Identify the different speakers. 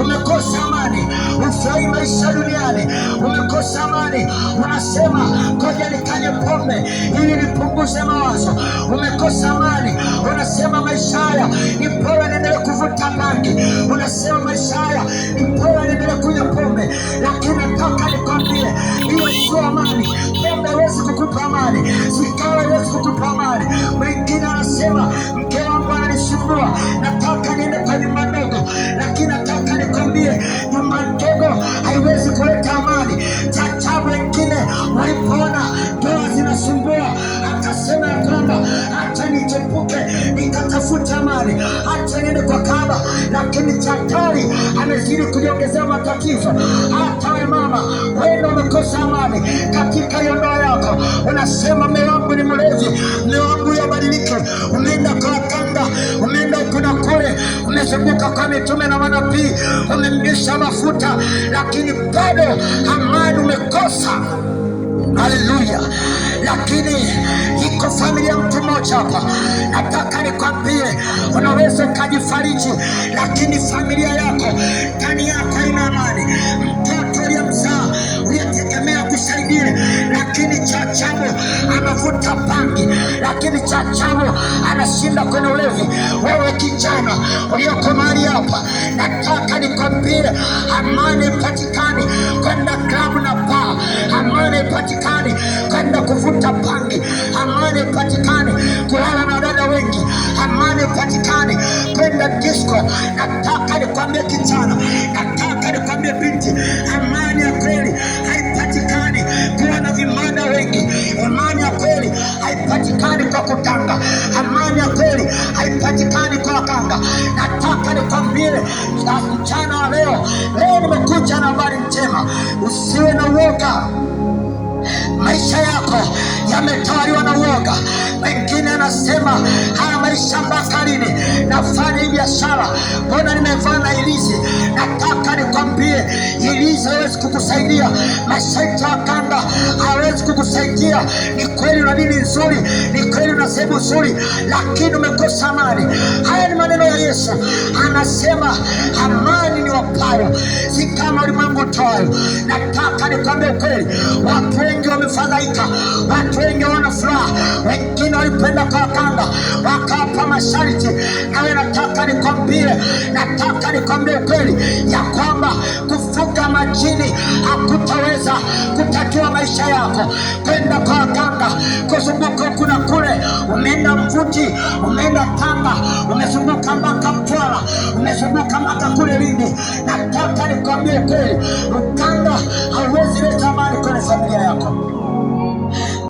Speaker 1: umekosa amani, ufurahi maisha duniani, umekosa amani, unasema ngoja nikanye pombe ili nipunguze mawazo, umekosa amani, unasema maisha haya ni bora niendelee kuvuta bangi, unasema maisha haya ni bora niendelee kunywa pombe. Lakini nataka nikwambie, hiyo sio amani. Pombe haiwezi kukupa amani, sigara haiwezi kukupa amani. Mwingine anasema mke wangu ananisumbua, nataka niende kwa nyumba ndogo. Lakini nataka nikwambie, nyumba ndogo haiwezi kuleta amani. Chachabu wengine walipoona ndoa zinasumbua, akasema ya kwamba acha nichepuke nikatafuta amani, acha niende kwa kaba. Lakini chatari amezidi kujiongezea matatizo. Hata we mama, wewe umekosa amani katika hiyo ndoa yako. Unasema mume wangu ni mlevi, mume wangu yabadilike. Umeenda kwa kanga, umeenda huku na kule, umezunguka kwa mitume na manabii, umemlisha mafuta, lakini bado amani umekosa. Haleluya. Lakini iko familia mtu mmoja hapa, nataka nikwambie, unaweza ukajifariji, lakini familia yako ndani yako haina amani. Mtoto uliyemzaa uliyetegemea kusaidia, lakini chachabu anavuta bangi, lakini chachabu anashinda kwenye ulevi. Wewe kijana uliyoko mahali hapa, nataka nikwambie, amani ipatikani kwenda klabu na baa, amani ipatikani kwenda kuvuta bangi, amani ipatikani kulala na dada wengi, amani ipatikani kwenda disco. Nataka nikwambie kijana, nataka nikwambie binti, amani ya kweli haipatikani kuwa na vimada wengi, amani ya kweli haipatikani kwa kutanga, amani ya kweli haipatikani kwa wakanga. Nataka nikwambie mchana wa leo nimekuja na habari njema. Usiwe na uoga. Maisha yako yametawaliwa na uoga. Wengine anasema haya maisha mpaka lini? Nafanya hii biashara, mbona nimevaa na ilizi? Nataka nikwambie, ilizi hawezi kukusaidia. Mashaiti wa kanda hawezi kukusaidia. Ni kweli una dini nzuri, ni kweli una sehemu nzuri, lakini umekosa amani. Haya ni maneno ya Yesu, anasema amani ni wapayo, si kama ulimwengu utoayo. Nataka nikwambie kweli, watu wengi wamefadhaika, watu wengi wana furaha, wengine walipenda kwa wakanga wakawapa masharti. Nawe nataka nikwambie kweli ya kwamba kufuga majini hakutaweza kutatua maisha yako. Kwenda kwa wakanga, kuzunguka kuna kule, umeenda Mvuti, umeenda Tanga, umezunguka mpaka Mtwara, umezunguka mpaka kule Lindi. Nataka nikwambie kweli, ukanga